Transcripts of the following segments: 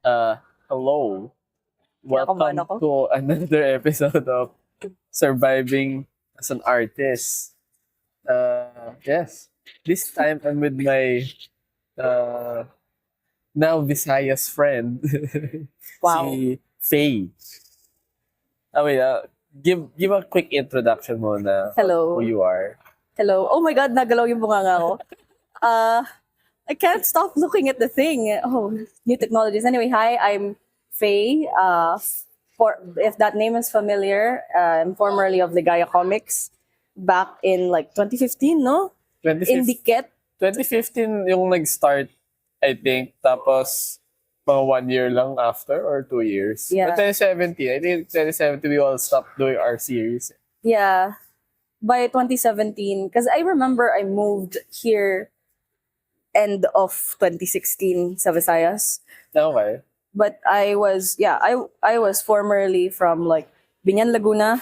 Hello. Kinakabahan Welcome ako. to another episode of Surviving as an Artist. Yes. This time I'm with my uh, now Visayas friend, Wow. si Faye. Wait, give a quick introduction muna Hello. who you are. Hello. Oh my God, nagalaw yung bunganga ko. I can't stop looking at the thing. Oh, new technologies. Anyway, hi, I'm Faye. For if that name is familiar, I'm formerly of Ligaya Comics back in like 2015, no? 2015, Indiket. 2015 yung nag-start, I think. Tapos, mga 1 year lang after or 2 years. Yeah. But 2017, I think 2017 we all stopped doing our series. Yeah. By 2017, because I remember I moved here end of 2016 sa Visayas. Okay. But I was formerly from like Binyan, Laguna.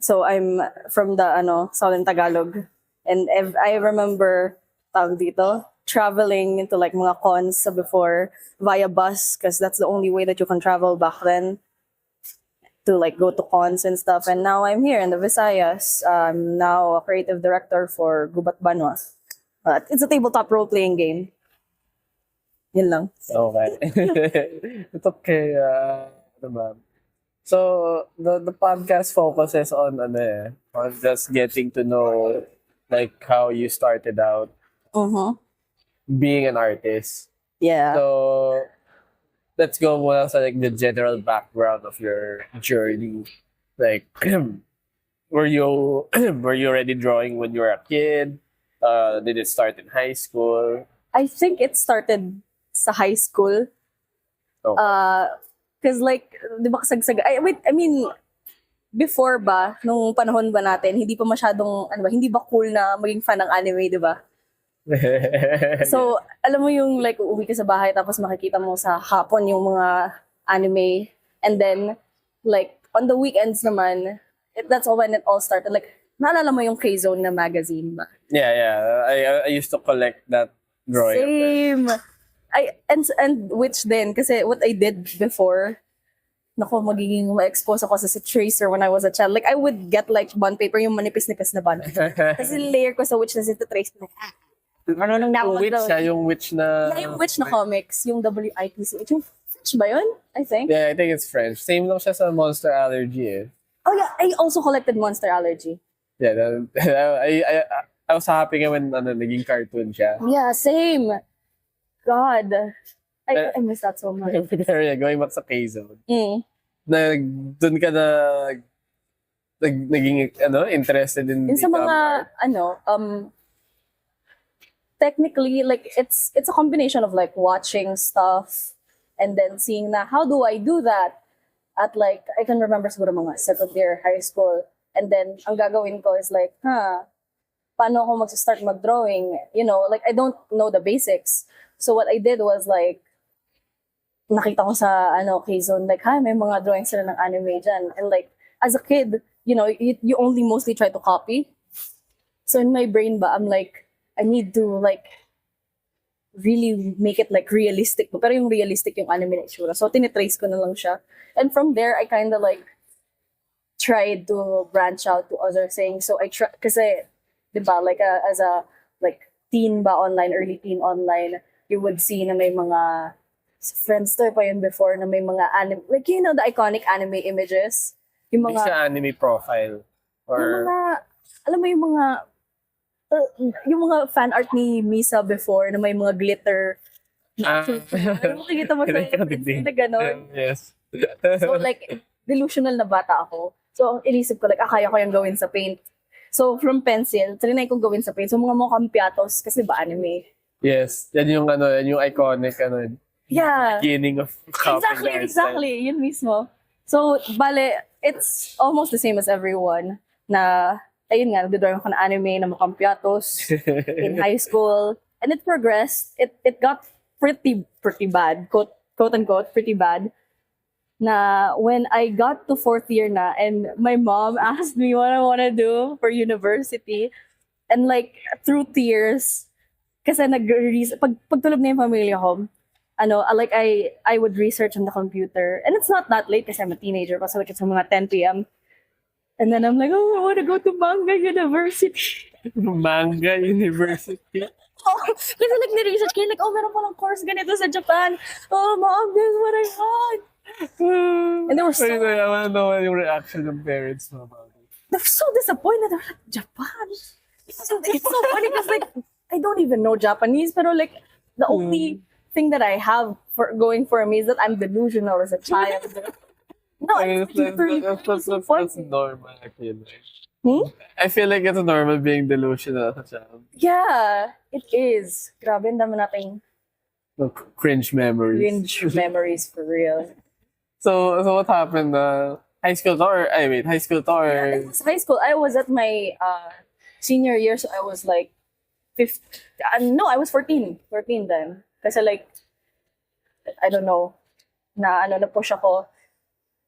So I'm from the Southern Tagalog. And I remember tawag dito, traveling into like mga cons sa before via bus because that's the only way that you can travel back then to like go to cons and stuff. And now I'm here in the Visayas. I'm now a creative director for Gubat Banwa. It's a tabletop role-playing game. Yun lang. Okay. It's okay. Ano ba? So, the podcast focuses on on just getting to know like how you started out being an artist. Yeah. So, let's go muna sa like the general background of your journey. Like, were you were you already drawing when you were a kid? Did it start in high school? I think it started sa high school. Oh. Cause like, di ba kasagsag, I mean, before ba, nung panahon ba natin, hindi pa masyadong, hindi ba cool na maging fan ng anime, di ba? So, alam mo yung like, uwi ka sa bahay, tapos makikita mo sa hapon yung mga anime. And then, like, on the weekends naman, that's when it all started. Like, naalala mo yung K-Zone na magazine ba? Yeah. I used to collect that growing up. Same. And which then, kasi what I did before, nako, magiging ma-expose ako sa tracer when I was a child. Like, I would get like bond paper, yung manipis-nipis na bond. Kasi layer ko sa Witch na to trace na, ano nung Yung witch, yung witch na... Yeah, yung Witch na comics, yung WITC. Yung French ba yun? I think. Yeah, I think it's French. Same lang siya sa Monster Allergy eh. Oh yeah, I also collected Monster Allergy. Yeah, I was happy nga when naging cartoon siya. Yeah, same. God. I miss that so much. Pero yeah, going back sa K-Zone. Doon ka naging interested in Sa mga art? technically like it's a combination of like watching stuff and then seeing na how do I do that at like I can remember siguro mga second year high school and then ang gagawin ko is like paano ako mag-start mag-drawing, like I don't know the basics, so what I did was like nakita ko sa K-Zone like may mga drawings sila ng anime dyan, and like as a kid you only mostly try to copy, so in my brain ba I'm like I need to like really make it like realistic. Pero yung realistic yung anime na itsura. So tinitrace ko na lang siya. And from there, I kind of like tried to branch out to other things. So I try, kasi, di ba, like as a like teen ba online, early teen online, you would see na may mga Friendster pa yun before na may mga anime, like the iconic anime images. Yung Hindi siya anime profile. Or... Yung mga, alam mo yung mga fan art ni Misa before na may mga glitter. Makikita mo sa na gano'n. Yes. So like, delusional na bata ako. So inisip ko like, kaya ko yung gawin sa paint. So from pencil, trinay kong gawin sa paint. So mga mukhang piatos kasi ba anime. Yes. Yan yung yung iconic yeah. Beginning of Exactly. Yun mismo. So, bale, it's almost the same as everyone na ayun nga, nagdodrawing ako ng anime na mukhang piatos in high school. And it progressed. It got pretty bad, quote unquote, pretty bad. Na when I got to 4th year na and my mom asked me what I want to do for university. And like, through tears, kasi pag tulog na yung pamilya ko, like I would research on the computer. And it's not that late kasi I'm a teenager pa, so it's mga 10 p.m. And then I'm like, oh, I want to go to Manga University. Manga University. Oh, kasi like ni-research kayo, like, oh, meron palang course ganito sa Japan. Oh, mom, this is what I want. And they were so, I want to know yung reaction ng parents mo about it. they were so disappointed. They were like, Japan? It's so funny because like, I don't even know Japanese, pero like, the only thing that I have for going for me is that I'm delusional as a child. No, That's it's normal, actually. Hmm? I feel like it's normal being delusional as a child. Yeah, it is. Grabe, ang dami nating No, cringe memories. cringe memories for real. So what happened? High school to or high school to or It was high school. I was at my senior year, so I was like 15. No, I was 14. 14 then. Kasi like, I don't know, na push ako.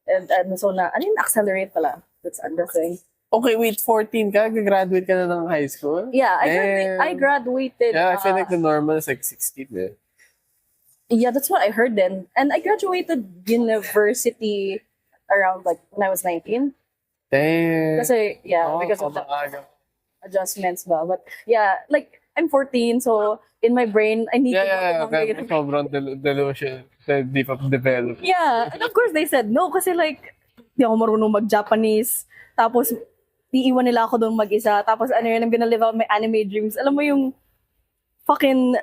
And so accelerate pala. That's another thing. okay, wait, 14 ka? Graduate ka na ng high school? Yeah, Damn. I graduated. Yeah, I feel like the normal is like 16 eh. Yeah, that's what I heard then. And I graduated university around like when I was 19. Damn. Kasi, yeah, Oh, because of the maaga. adjustments ba. But yeah, like I'm 14, so in my brain, I need to go Yeah, to Manga pero sobrang delusion. Deep of development. Yeah, and of course they said no kasi like di ako marunong mag-Japanese. Tapos iiwan nila ako doon mag-isa. Tapos yun, I'm gonna live out my anime dreams. Alam mo yung fucking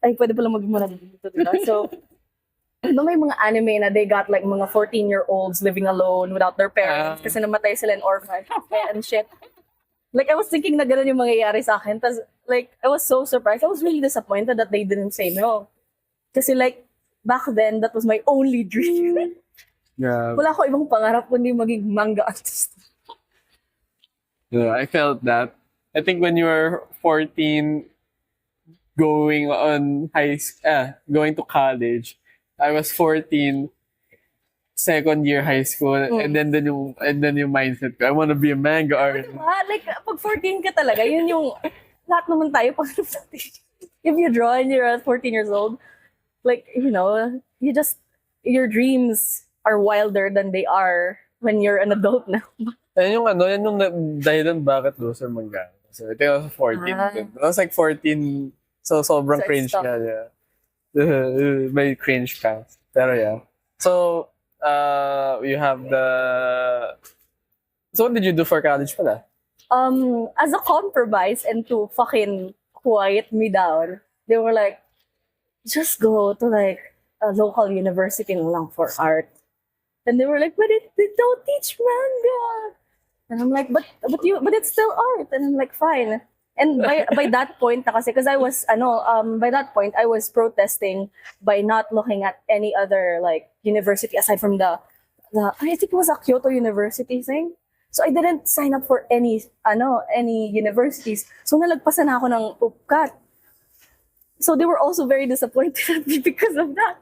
ay pwede pala mag-muna dito, diba? So may mga anime na they got like mga 14-year-olds living alone without their parents kasi namatay sila in orphanage and shit. Like I was thinking na ganun yung mangyayari sa akin. Tapos like I was so surprised. I was really disappointed that they didn't say no. Kasi like back then, that was my only dream. Yeah. Wala ko ibang pangarap kundi maging manga artist. Yeah, I felt that. I think when you were 14, going going to college, I was 14, second year high school, and then yung mindset ko, I want to be a manga artist. Like, pag 14 ka talaga, yun yung, lahat naman tayo, pag if you draw and you're 14 years old, like, your dreams are wilder than they are when you're an adult now. Yan yung dahilan bakit loser manga. So, I think I was 14. I was like 14, so sobrang So, cringe it's nga niya. May cringe ka. Pero yeah. So, you have the... So, what did you do for college pala? As a compromise and to fucking quiet me down, they were like, just go to like a local university na lang for art. And they were like, but they don't teach manga. And I'm like, but it's still art. And I'm like, fine. And by that point, because I was by that point I was protesting by not looking at any other like university aside from the I think it was a Kyoto University thing. So I didn't sign up for any universities. So nalagpasan na ako ng UPCAT. So they were also very disappointed at me because of that.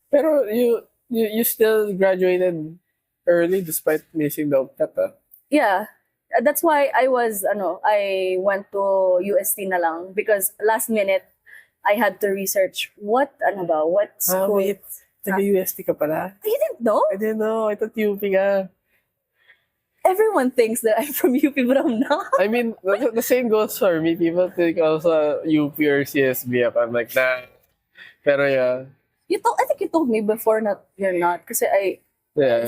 Pero you still graduated early despite missing the UPCAT, ah? Yeah. That's why I went to UST na lang because last minute I had to research what school. Wait. Taga-UST ka pala? You didn't know? I didn't know. I thought UP ka. Everyone thinks that I'm from UP, but I'm not. I mean, the same goes for me. People think also UP or CSB ako. I'm like, nah. Pero yeah. I think you told me before that you're not kasi I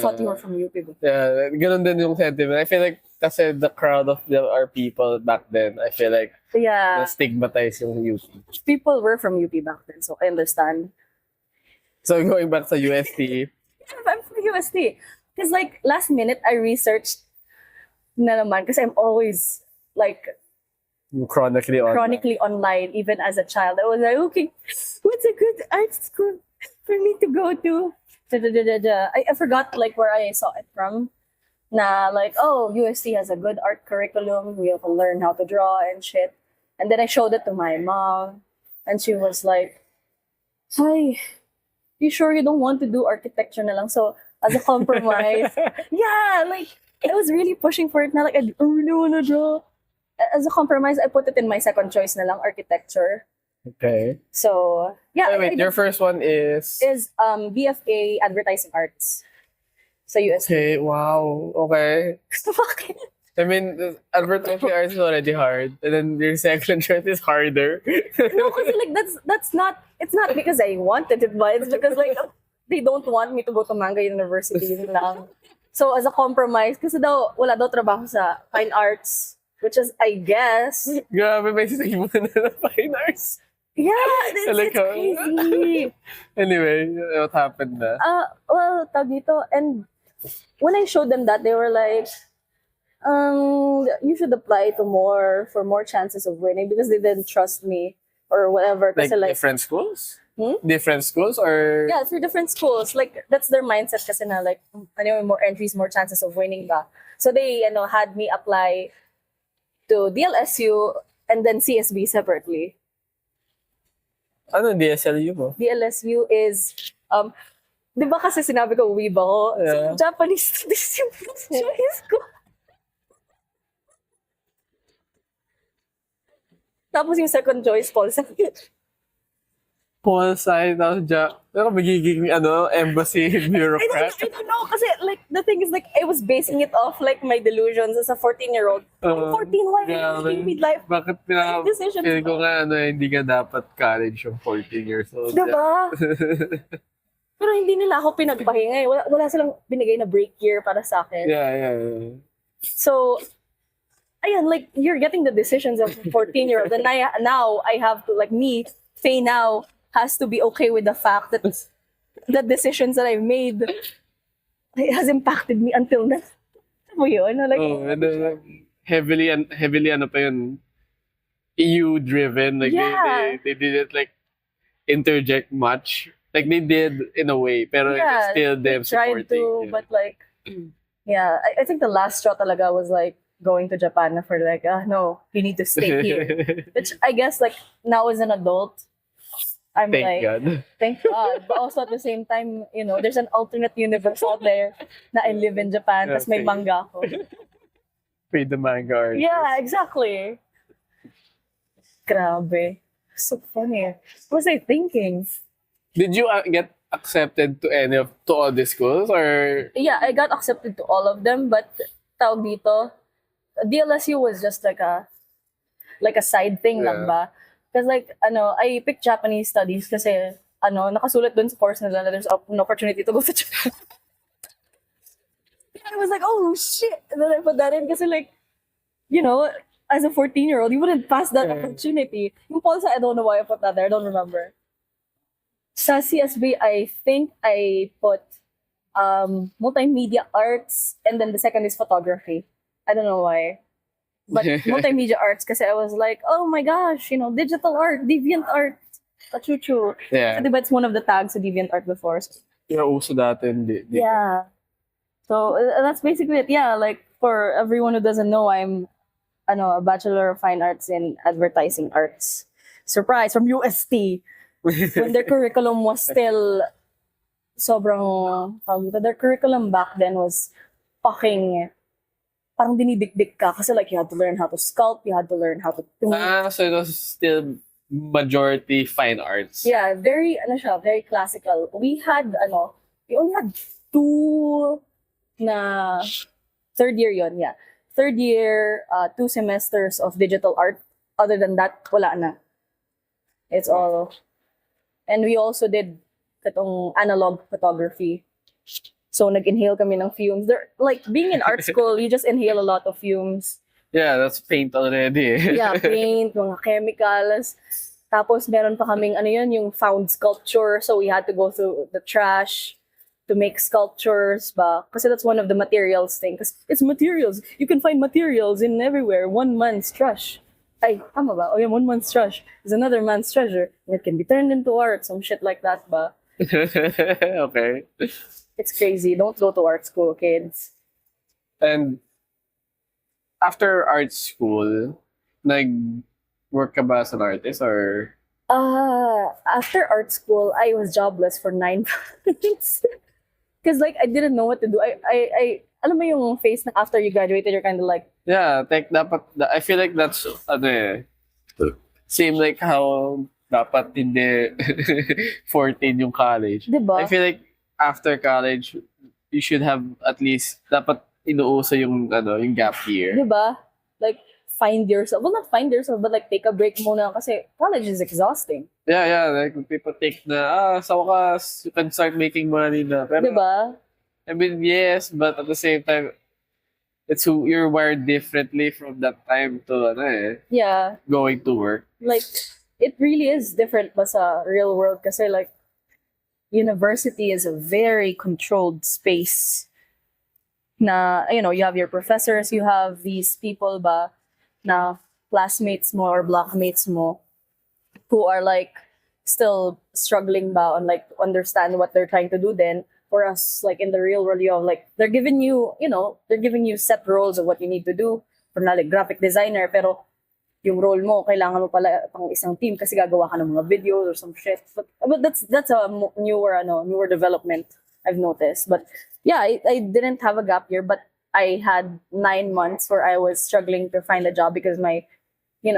thought you were from UP. Yeah, ganun din yung sentiment. I feel like kasi the crowd of our people back then, I feel like Yeah. na-stigmatize yung UP. People were from UP back then, so I understand. So going back to UST, I'm from UST. Because like last minute I researched na naman kasi I'm always like chronically online even as a child. I was like, okay, what's a good art school for me to go to? I forgot like where I saw it from. Na like, oh, UST has a good art curriculum. We can learn how to draw and shit. And then I showed it to my mom, and she was like, "Hi, you sure you don't want to do architecture na lang?" So as a compromise, yeah, like I was really pushing for it. Na like I really wanna draw. As a compromise, I put it in my second choice na lang, architecture. Okay. So yeah, Wait, your first one is... is BFA Advertising Arts sa UST. Okay, wow. Okay. Bakit? I mean, advertising arts is already hard. And then your second choice is harder. No, kasi like that's not, it's not because I wanted it, but it's because like they don't want me to go to Manga University yun lang. So as a compromise, kasi daw wala daw trabaho sa fine arts, which is I guess, Grabe, may sisig mo na ng fine arts. yeah, it's, Like it's how- crazy. Anyway, what happened na? Well, tag dito, and when I showed them that, they were like, you should apply to more for more chances of winning, because they didn't trust me or whatever. Like Kasi like, different schools? Hmm? Different schools or... yeah, through different schools. Like, that's their mindset kasi na like, anyway, more entries, more chances of winning ba. So they, had me apply to DLSU and then CSB separately. Ano DSLU mo? DLSU is, di ba kasi sinabi ko, uwi ba ako? Yeah. So, Japanese studies yung first choice ko. Tapos yung second choice, Paul Science. Paul Science, pero magiging embassy bureaucrat. I don't know. Kasi like, the thing is like, I was basing it off like my delusions as a 14-year-old. I'm 14, why am I with life? Bakit Decisions feel ko nga hindi ka dapat college yung 14 years old. Diba? Pero hindi nila ako pinagpahinga eh. Wala silang binigay na break year para sa akin. yeah. So, ayan, like, you're getting the decisions of a 14-year-old. And now, I have to, like, me, Faye now, has to be okay with the fact that the decisions that I've made has impacted me until now. Ano mo yun? Like, And then, heavily pa yun, EU-driven. Like, Yeah. they didn't, like, interject much. Like, they did in a way, pero it's still them tried supporting. to, but like, yeah, I think the last straw talaga was like going to Japan for like, no, you need to stay here. Which I guess like now as an adult, I'm Thank like, God. thank God. But also at the same time, there's an alternate universe out there na I live in Japan, tas may Okay. manga ako. Pay the manga artist. Yeah, exactly. Grabe. So funny. What was I thinking? Did you get accepted to all the schools or... Yeah, I got accepted to all of them, but tawag dito, DLSU was just like a side thing lang Yeah. ba? Because like, I picked Japanese studies kasi, nakasulat dun sa course nila na there's an opportunity to go to Japan. I was like, oh shit! And then I put that in kasi like, as a 14-year-old, you wouldn't pass that Yeah. opportunity. Yung Polsa, I don't know why I put that there. I don't remember. Sa CSB, I think I put multimedia arts and then the second is photography. I don't know why. But multimedia arts kasi I was like, oh my gosh, digital art, deviant art, kachuchu. Yeah. Diba it's one of the tags sa deviant art before. So, Yung uso dati, hindi. yeah. So that's basically it. Yeah, like for everyone who doesn't know, I'm a Bachelor of Fine Arts in Advertising Arts. Surprise from UST. When their curriculum was still sobrang, their curriculum back then was fucking, parang dinidikdik ka kasi like you had to learn how to sculpt, you had to learn how to So it was still majority fine arts. yeah, very very classical. We only had two na third year yon, yeah. Third year, 2 semesters of digital art. Other than that, wala na. It's all, and we also did katong analog photography. So nag-inhale kami ng fumes. Like being in art school, you just inhale a lot of fumes. Yeah, that's paint already. Yeah, paint, mga chemicals. Tapos meron pa kaming yung found sculpture. So we had to go through the trash to make sculptures ba. Kasi that's one of the materials thing. Kasi it's materials. You can find materials in everywhere. One man's trash. Ay, tama ba? Oh yeah, one man's trash is another man's treasure. And it can be turned into art. Some shit like that ba. Okay. It's crazy. Don't go to art school, kids. And after art school, nag-work ka ba as an artist or... After art school, I was jobless for 9 months. Because like I didn't know what to do. I alam mo yung phase na after you graduated, you're kind of like, Yeah, I feel like that's same like how dapat hindi 14 yung college. Diba? I feel like after college, you should have at least, dapat inuuso yung, yung gap year. Diba? Like, find yourself. Well, not find yourself, but like, take a break muna kasi college is exhausting. Yeah, like people think na, sa wakas, you can start making money na. Pero, Diba? I mean, yes, but at the same time, it's who you're wired differently from that time to, Yeah. going to work. Like, it really is different ba sa real world kasi like, university is a very controlled space na, you have your professors, you have these people ba na classmates mo or blockmates mo who are like still struggling ba on like to understand what they're trying to do then. For us, like in the real world, you have like, they're giving you set roles of what you need to do. For na like graphic designer, pero yung role mo, kailangan mo pala pang isang team kasi gagawa ka ng mga videos or some shit. But that's a newer development I've noticed. But yeah, I didn't have a gap year, but I had 9 months where I was struggling to find a job because my, the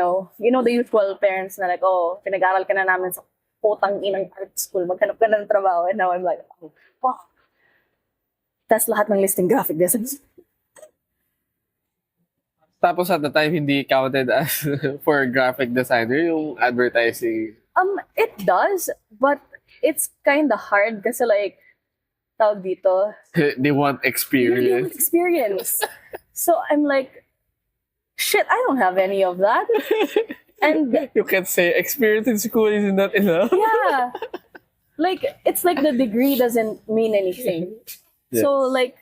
usual parents na like, oh, pinag-aral ka na namin sa putang inang art school, maghanap ka na ng trabaho. And now I'm like, oh, fuck. Tas lahat ng listing graphic design. Tapos at the time, hindi counted as for graphic designer, yung advertising. It does, but it's kind of hard kasi like, tawag dito, They want you experience. want experience. So I'm like, shit, I don't have any of that. And You can say experience in school is not enough. yeah, like it's like the degree doesn't mean anything. Yeah. So like,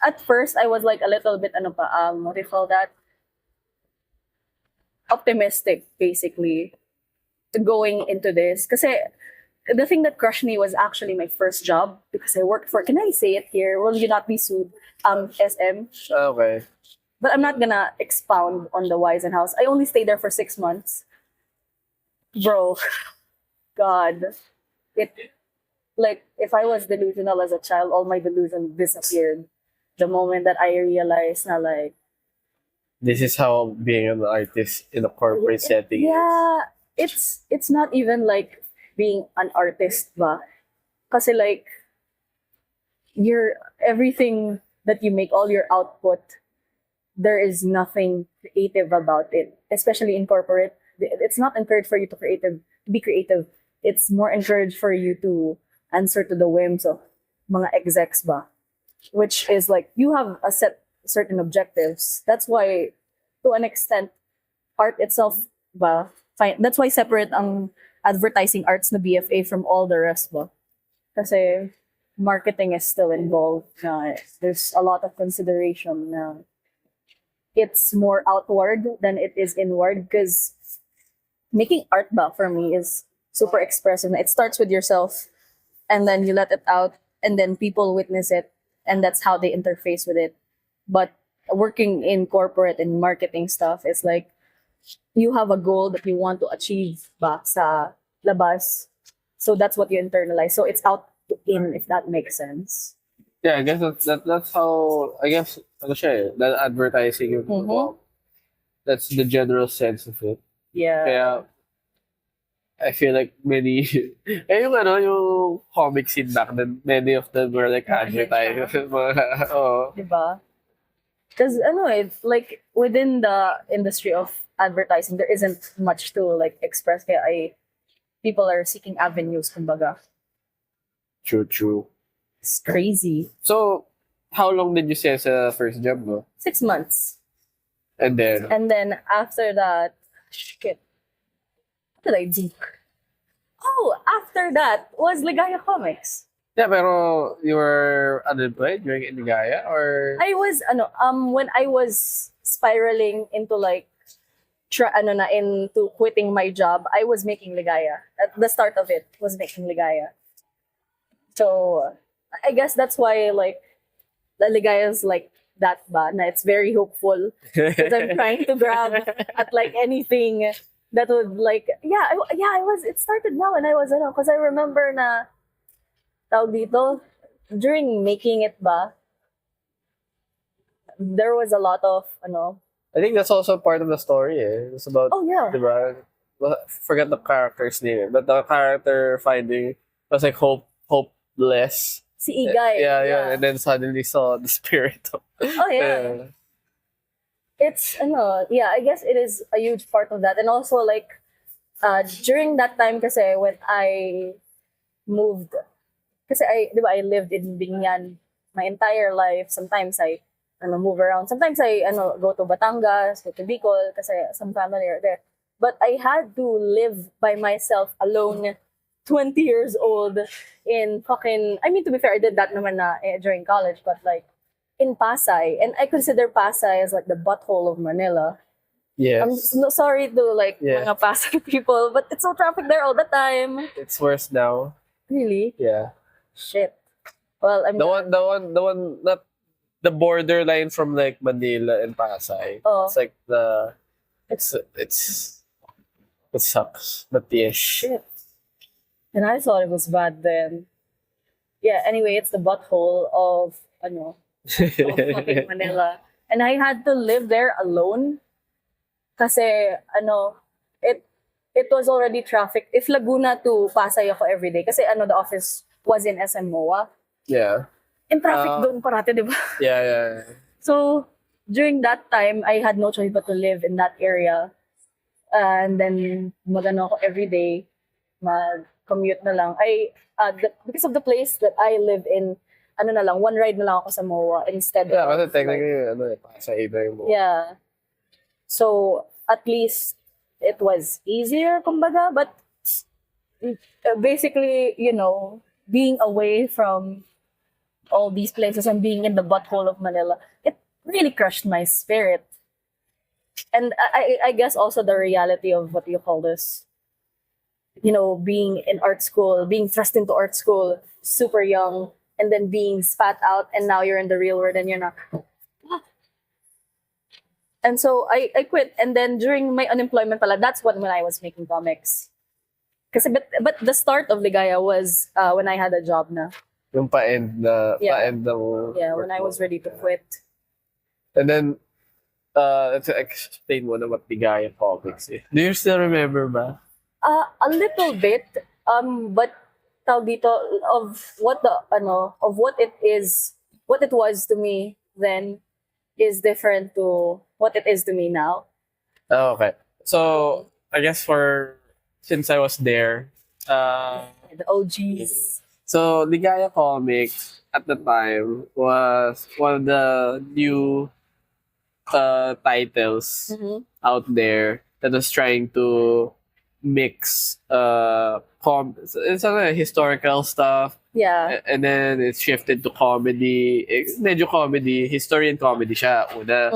at first I was like a little bit what do you call that? Optimistic, basically, going into this. Kasi the thing that crushed me was actually my first job because I worked for, can I say it here? Will you not be sued? SM. Okay. But I'm not gonna expound on the Wise and House. I only stayed there for 6 months. Bro, God. Like, if I was delusional as a child, all my delusion disappeared. The moment that I realized na like, This is how being an artist in a corporate setting is. yeah, it's not even like being an artist ba. Kasi like, everything that you make, all your output, there is nothing creative about it. Especially in corporate, it's not encouraged for you to be creative. It's more encouraged for you to answer to the whims of mga execs ba. Which is like, you have a certain objectives. That's why, to an extent, art itself ba, fine. That's why separate ang advertising arts na BFA from all the rest ba. Kasi marketing is still involved. Na there's a lot of consideration na it's more outward than it is inward because making art ba for me is super expressive. It starts with yourself and then you let it out and then people witness it and that's how they interface with it. But working in corporate and marketing stuff is like you have a goal that you want to achieve ba sa labas. So that's what you internalize. So it's out to in, if that makes sense. Yeah, I guess that's how, I guess, ano siya eh, that advertising yung Mhm. that's the general sense of it. Yeah. Kaya, I feel like many, yung comic scene back then, many of them were like advertising. Oh. Diba? Because like within the industry of advertising, there isn't much to like express. Kaya people are seeking avenues, kumbaga. True. It's crazy. So, how long did you say sa first job mo? 6 months. And then, And then after that, shit. What did I do? Oh, after that was Ligaya Comics. yeah, pero you were unemployed during Inigaya or? I was when I was spiraling into like into quitting my job, I was making Ligaya. At the start of it was making Ligaya. So I guess that's why like the Ligaya is like that ba na it's very hopeful because I'm trying to grab at like anything that would like it started now and I was because I remember na tawag dito during making it ba there was a lot of I think that's also part of the story eh. It's about, oh yeah diba, forgot the character's name, but the character finding was like hopeless. Si Igay. Yeah, and then suddenly saw the spirit of Oh, yeah. It's, I guess it is a huge part of that. And also, like, during that time kasi when I moved, kasi di ba, I lived in Binyan my entire life. Sometimes I move around. Sometimes I go to Batangas, go to Bicol kasi some family are there. But I had to live by myself alone, 20 years old in fucking, I mean, to be fair, I did that naman na during college, but like in Pasay. And I consider Pasay as like the butthole of Manila. Yes. I'm no sorry to like mga Pasay people, but it's so traffic there all the time. It's worse now. Really? Yeah. Shit. Well, I'm the one, not the borderline from like Manila and Pasay. Oh. It's like it sucks. But yes. Shit. And I thought it was bad then. Yeah, anyway, it's the butthole of fucking Manila. And I had to live there alone. Kasi, it was already traffic. If Laguna to Pasay ako every day. Kasi the office was in SM MOA. Yeah. And traffic doon parati, di ba? Yeah. So, during that time, I had no choice but to live in that area. And then, ako every day. Mag-commute na lang. Because of the place that I live in, one ride na lang ako sa MOA instead Yeah, of... kasi technically, Pasay na yung MOA. Yeah. So, at least, it was easier, kumbaga. But, basically, being away from all these places and being in the butthole of Manila, it really crushed my spirit. And I guess also the reality of what you call this, being in art school, being thrust into art school, super young, and then being spat out, and now you're in the real world and you're not. And so I quit. And then during my unemployment pala, that's when I was making comics. But the start of Ligaya was when I had a job na. Yung pa-end na mo. Yeah, when I was ready to quit. And then, let's explain mo na what Ligaya Comics is. Do you still remember ba? A little bit. But tawag dito, of what it was to me then is different to what it is to me now. Oh, okay. So, I guess since I was there, The OGs. so Ligaya Comics at the time was one of the new titles out there that was trying to mix it's historical stuff. Yeah. And then it shifted to comedy. Medyo comedy, history and comedy siya una.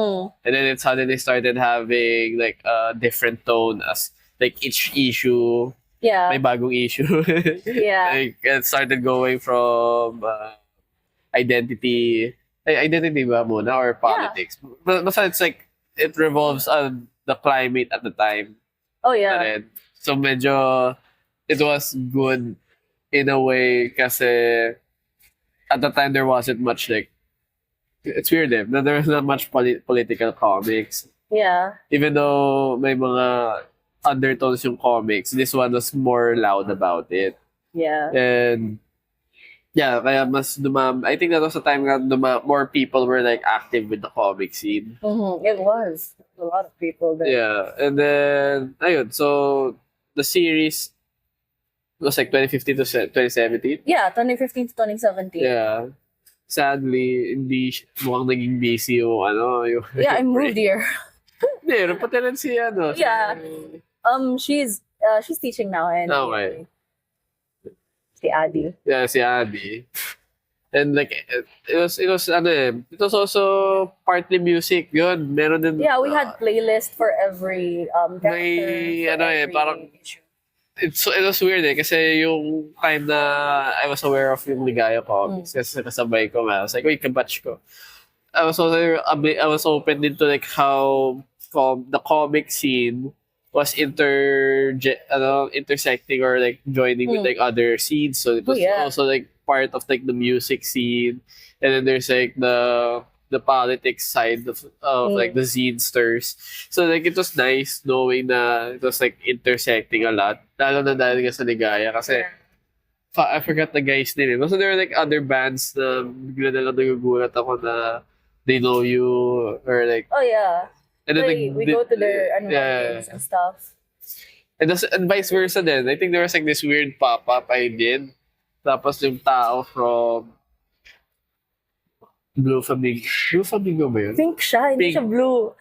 And then it suddenly started having like a different tone as like each issue may bagong issue. Yeah. Like it started going from identity ba muna or politics. But basta it's like it revolves on the climate at the time. Oh yeah. And so medyo it was good in a way kasi at the time there wasn't much like it's weird that there was not much political comics. Yeah. Even though may mga undertones yung comics, this one was more loud about it. Yeah. And yeah, kaya mas I think that was the time that more people were like active with the comic scene. It was. A lot of people there. Yeah. And then ayun, so the series was like 2015 to 2017. Yeah, 2015 to 2017. Yeah. Sadly, hindi mukhang naging busy yung yung Yeah, I moved here. Hindi, pati rin si Yeah. She's teaching now and Okay. si Adi. Yeah, si Adi. And like it was it was also partly music yun. Meron din Yeah, we had playlist for every character. May for every parang issue. it was weird kasi yung time na I was aware of yung Ligaya Comics kasi kasabay ko nga. I was like, wait, kabatch ko. I was open into like how the comic scene was intersecting or like joining with like other scenes. So it was also like part of like the music scene. And then there's like the the politics side of like the zinesters. So like it was nice knowing na it was like intersecting a lot. Lalo na dahil nga sa Ligaya kasi I forgot the guy's name. So there were like other bands na bigla na lang nagugulat ako na they know you or like Oh yeah. and then We go to their yeah. games and stuff. And vice versa din. I think there was like this weird pop-up I did. Tapos yung tao from Blue Flamingo. Blue Flamingo ba yun? Pink siya, hindi Pink. siya blue.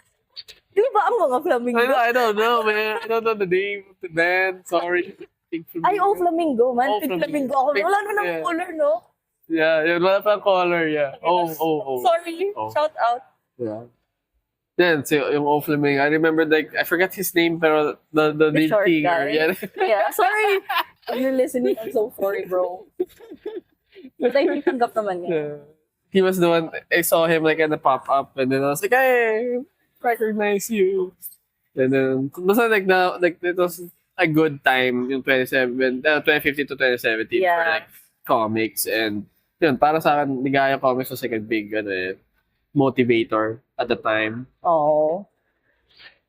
Di ba ang mga flamingo? I don't know, man. I don't know the name of the band. Sorry. Pink Flamingo. Ay, flamingo, man. Oh, Pink flamingo. flamingo ako. Pink- Wala naman yeah. ng color, no? Yeah, yun. Wala pa color, yeah. Oh. Sorry. Oh. Shout out. Yeah. Then, so yung O Flamingo, I remember like, I forgot his name, pero the lead short singer. guy. Yeah. Yeah, sorry. If you're listening, I'm so sorry, bro. But I tanggap naman niya. Yeah. He was the one, I saw him like in the pop-up, and then I was like, hey, recognize you. And then, basta like, it was a good time yung 2015 to 2017 for Yeah. like comics. And yun, para sa akin, Ligaya Comics was like a big motivator at the time. Oh.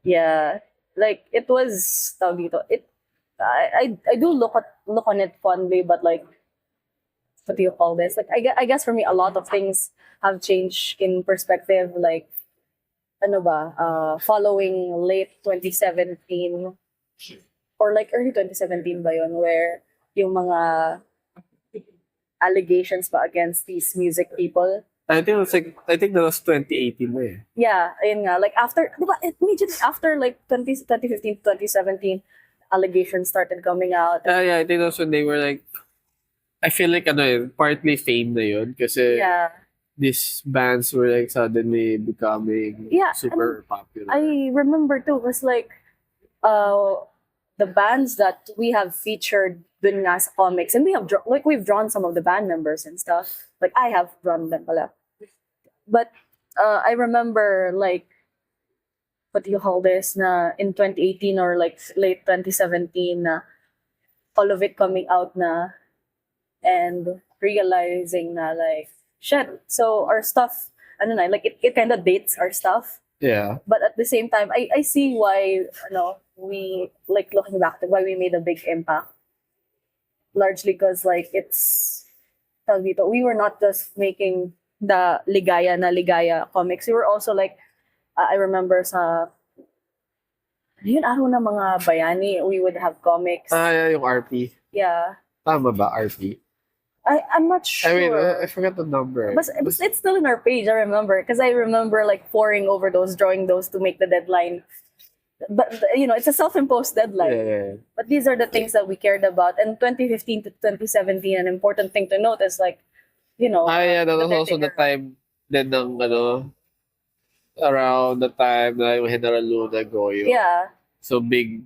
Yeah. Like, it was, tawag dito, I do look on it fondly, but like, what do you call this? Like, I guess for me, a lot of things have changed in perspective. Like, following late 2017 or like early 2017 ba yun, where yung mga allegations pa against these music people. I think that was 2018 na eh. Yeah, ayun nga. Like after, di ba, immediately after like 2015 to 2017, allegations started coming out. Yeah, I think that's when they were like, I feel like partly fame na yun kasi Yeah. these bands were like suddenly becoming Yeah, super popular. I remember too, was like, the bands that we have featured dun nga sa comics, and we've drawn some of the band members and stuff. Like I have drawn them pala. But I remember like, what do you call this, na in 2018 or like late 2017 na all of it coming out na and realizing na like, shit, so our stuff, like it kind of dates our stuff. Yeah. But at the same time, I see why, we, like, looking back to why we made a big impact. Largely because, like, we were not just making the Ligaya comics. We were also, like, I remember yun araw na mga bayani, we would have comics. Yeah, yung RP. Yeah. Tama ba, RP? I'm not sure. I mean, I forgot the number. But it's still in our page, I remember. Because I remember, like, poring over those, drawing those to make the deadline. But, it's a self-imposed deadline. Yeah. But these are the things that we cared about. And 2015 to 2017, an important thing to note is, like, Yeah, that was also the era. time then ng, around the time na yung General Luna Goyo. Yeah, So big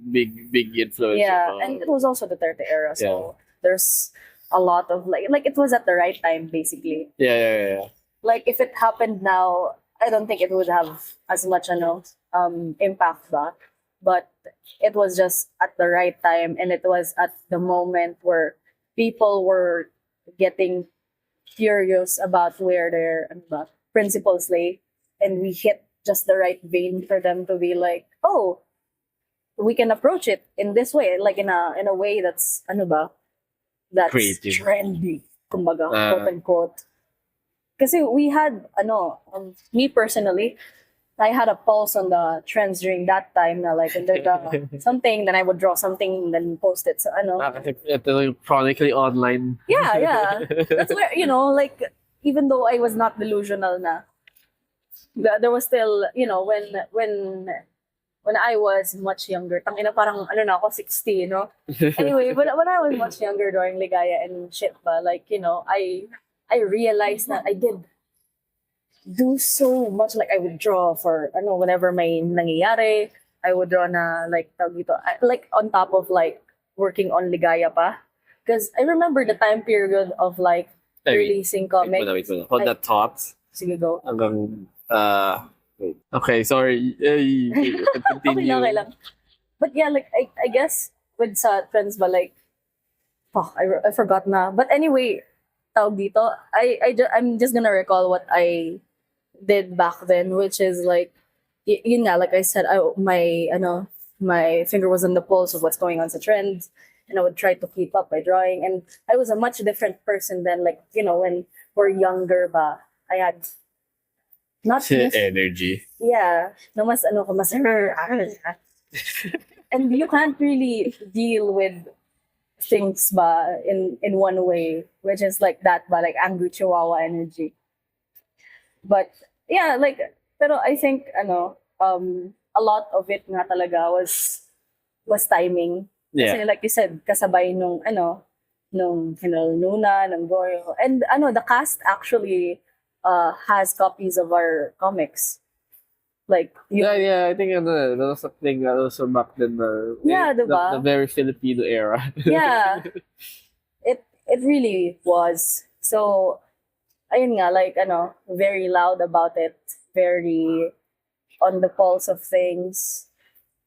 influence. yeah. And it was also the 30 era. So there's a lot of, like it was at the right time, basically. Yeah. Like, if it happened now, I don't think it would have as much, impact ba. But it was just at the right time, and it was at the moment where people were getting curious about where their principles lay, and we hit just the right vein for them to be like, oh, we can approach it in this way, like in a way that's that's Creative. trendy, kumbaga, Ah. quote unquote. Kasi we had me personally, I had a pulse on the trends during that time na, like, when there's something, then I would draw something, then post it. So Kasi ito yung chronically online. yeah. That's where, like, even though I was not delusional na, there was still, when I was much younger, tangina, parang, na ako, 60, Anyway, but when I was much younger during Ligaya and shit ba, like, I realized that I did do so much. Like, I would draw for, whenever may nangyayari, I would draw na, like, tawag dito, like, on top of, like, working on Ligaya pa. Because I remember the time period of, like, releasing comics. Wait mo na. Hold that thought. Sige, go. Hanggang, wait. Okay, sorry. Continue. Okay lang. But yeah, like, I guess with sa trends ba, like, I forgot na. But anyway, tawag dito, I'm just gonna recall what I did back then, which is like, yun nga, like I said, my finger was on the pulse of what's going on sa trends, and I would try to keep up by drawing. And I was a much different person than, like, when we're younger ba. I had not Energy. yeah, no mas ano ko mas and you can't really deal with things ba in one way, which is like that ba, like angry chihuahua energy. But yeah, like, pero I think a lot of it nga talaga was timing. Yeah. Kasi like you said, kasabay nung Luna, ng Goyo. And the cast actually has copies of our comics. Like, Yeah, I think that was a thing also back then. Yeah, diba? The very Filipino era. yeah, it really was. So, ayun nga, like, very loud about it, very on the pulse of things,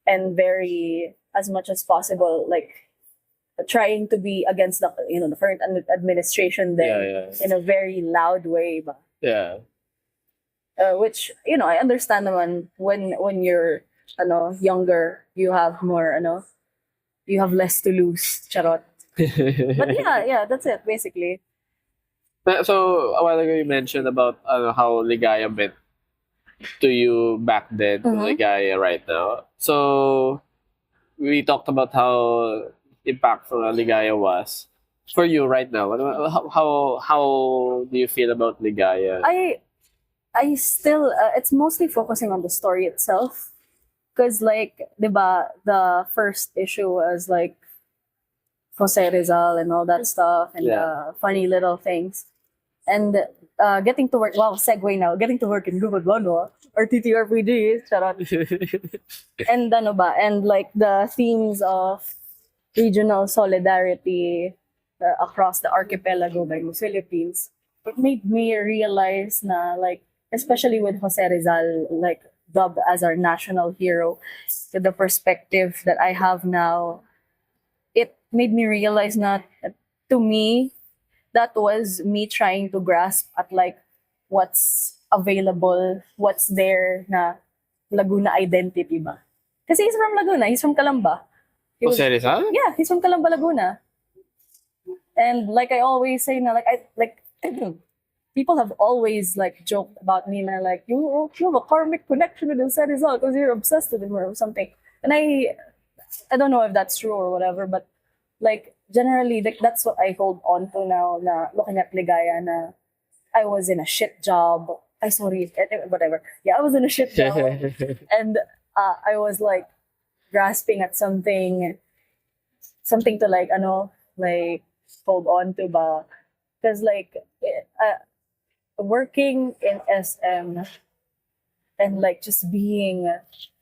and very, as much as possible, like, trying to be against the current administration there Yeah. in a very loud way ba. Yeah. Which, I understand naman when you're younger, you have more you have less to lose, charot. But yeah, that's it basically. So a while ago you mentioned about how Ligaya meant to you back then to Mhm. Ligaya right now. So we talked about how impactful Ligaya was for you right now. How do you feel about Ligaya? I still it's mostly focusing on the story itself, because like, diba, the first issue was like Jose Rizal and all that stuff, and funny little things, and getting to work. Wow, segue now. Getting to work in Gubat Banwa or TTRPG, charot. And and like the themes of regional solidarity across the archipelago by the Philippines. It made me realize na, like, especially with Jose Rizal, like, dubbed as our national hero, to the perspective that I have now, it made me realize na, to me, that was me trying to grasp at, like, what's available, what's there na Laguna identity ba. Kasi he's from Laguna, he's from Calamba. Jose Rizal? Yeah, he's from Calamba, Laguna. And like I always say na, like people have always like joked about me na, like, you have a karmic connection with Jose Rizal because you're obsessed with him or something. And I don't know if that's true or whatever, but like generally, like, that's what I hold on to now, na looking at Ligaya, na I was in a shit job. Whatever. Yeah, I was in a shit job. And I was like grasping at something to, like, like, hold on to ba. Because like working in SM and like just being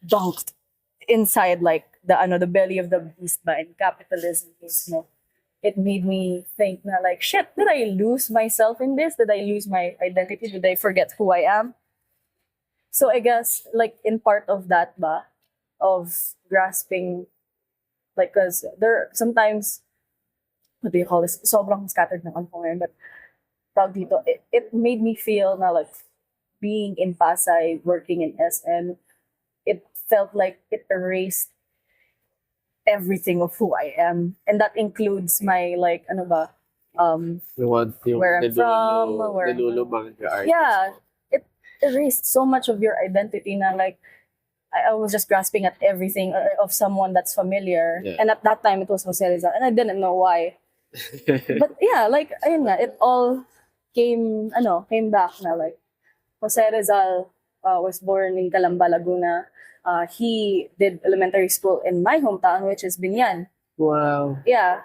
dunked inside, like, the belly of the beast ba, in capitalism mismo, it made me think na, like, shit, did I lose myself in this? Did I lose my identity? Did I forget who I am? So I guess, like, in part of that ba, of grasping, like, because there sometimes, what do you call this? Sobrang scattered na ko ngayon, but tawag dito, it made me feel na, like, being in Pasay, working in SM, it felt like it erased everything of who I am, and that includes my, like, where I'm from, where yeah, it erased so much of your identity na, like, I was just grasping at everything of someone that's familiar, and at that time it was Jose Rizal, and I didn't know why. But yeah, like, ayun nga, it all came back na, like, Jose Rizal was born in Calamba, Laguna. He did elementary school in my hometown, which is Binyan. Wow. Yeah.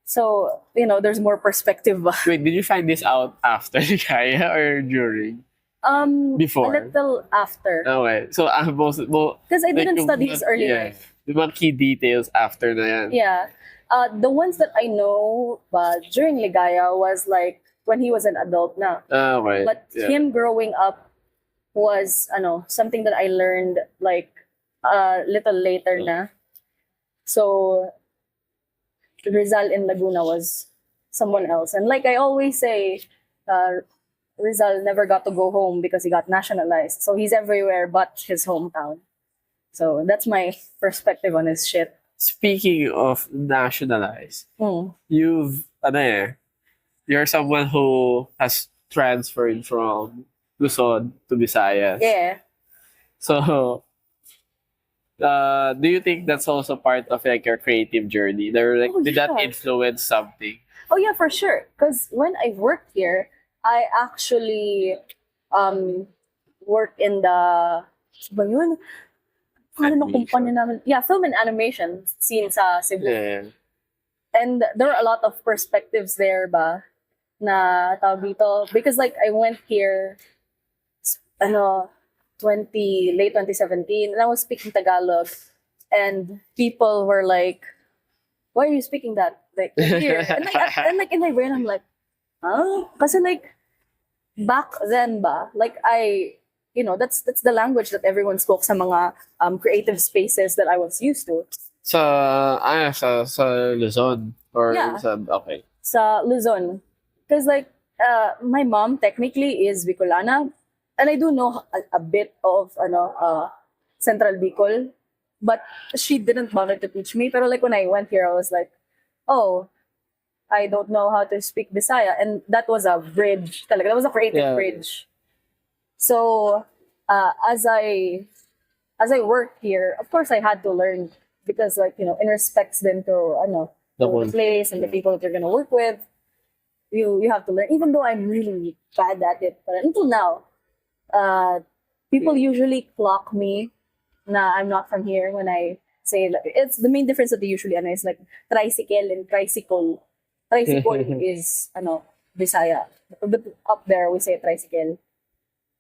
So, there's more perspective. Wait, did you find this out after Kaya or during? Before? A little after. Okay. So, Because I didn't study his early life. The mga key details after na yan. Yeah. The ones that I know during Ligaya was, like, when he was an adult na. Okay. But him growing up was something that I learned, like, a little later na. So Rizal in Laguna was someone else, and like I always say, Rizal never got to go home because he got nationalized. So he's everywhere but his hometown. So that's my perspective on his shit. Speaking of nationalized, Mm. you're someone who has transferred from Luzon to Visayas. Yeah. So, do you think that's also part of like your creative journey? Did that Yeah. influence something? Oh yeah, for sure. Because when I worked here, I actually worked in the ba yun? Ano ng kumpanya namin? Yeah, film and animation scene sa Cebu. Yeah. And there were a lot of perspectives there ba na tawag dito. Because like I went here ano 2017 and I was speaking Tagalog and people were like, why are you speaking that like here? And like in my brain I'm like, huh? Kasi like back then ba, like that's the language that everyone spoke sa mga creative spaces that I was used to. Sa Luzon or Yeah. okay. Sa Luzon. Because like my mom technically is Bicolana and I do know a bit of Central Bicol, but she didn't bother to teach me. Pero like when I went here I was like, oh, I don't know how to speak Bisaya, and that was a bridge talaga. That was a creative Yeah. bridge. So as I worked here, of course I had to learn because like in respects then to The the whole- place and the people that you're gonna work with, you have to learn. Even though I'm really bad at it, but until now, people usually clock me na I'm not from here when I say like, it's the main difference that they usually is like tricycle and tricycle. Tricycle is Bisaya. But up there we say tricycle.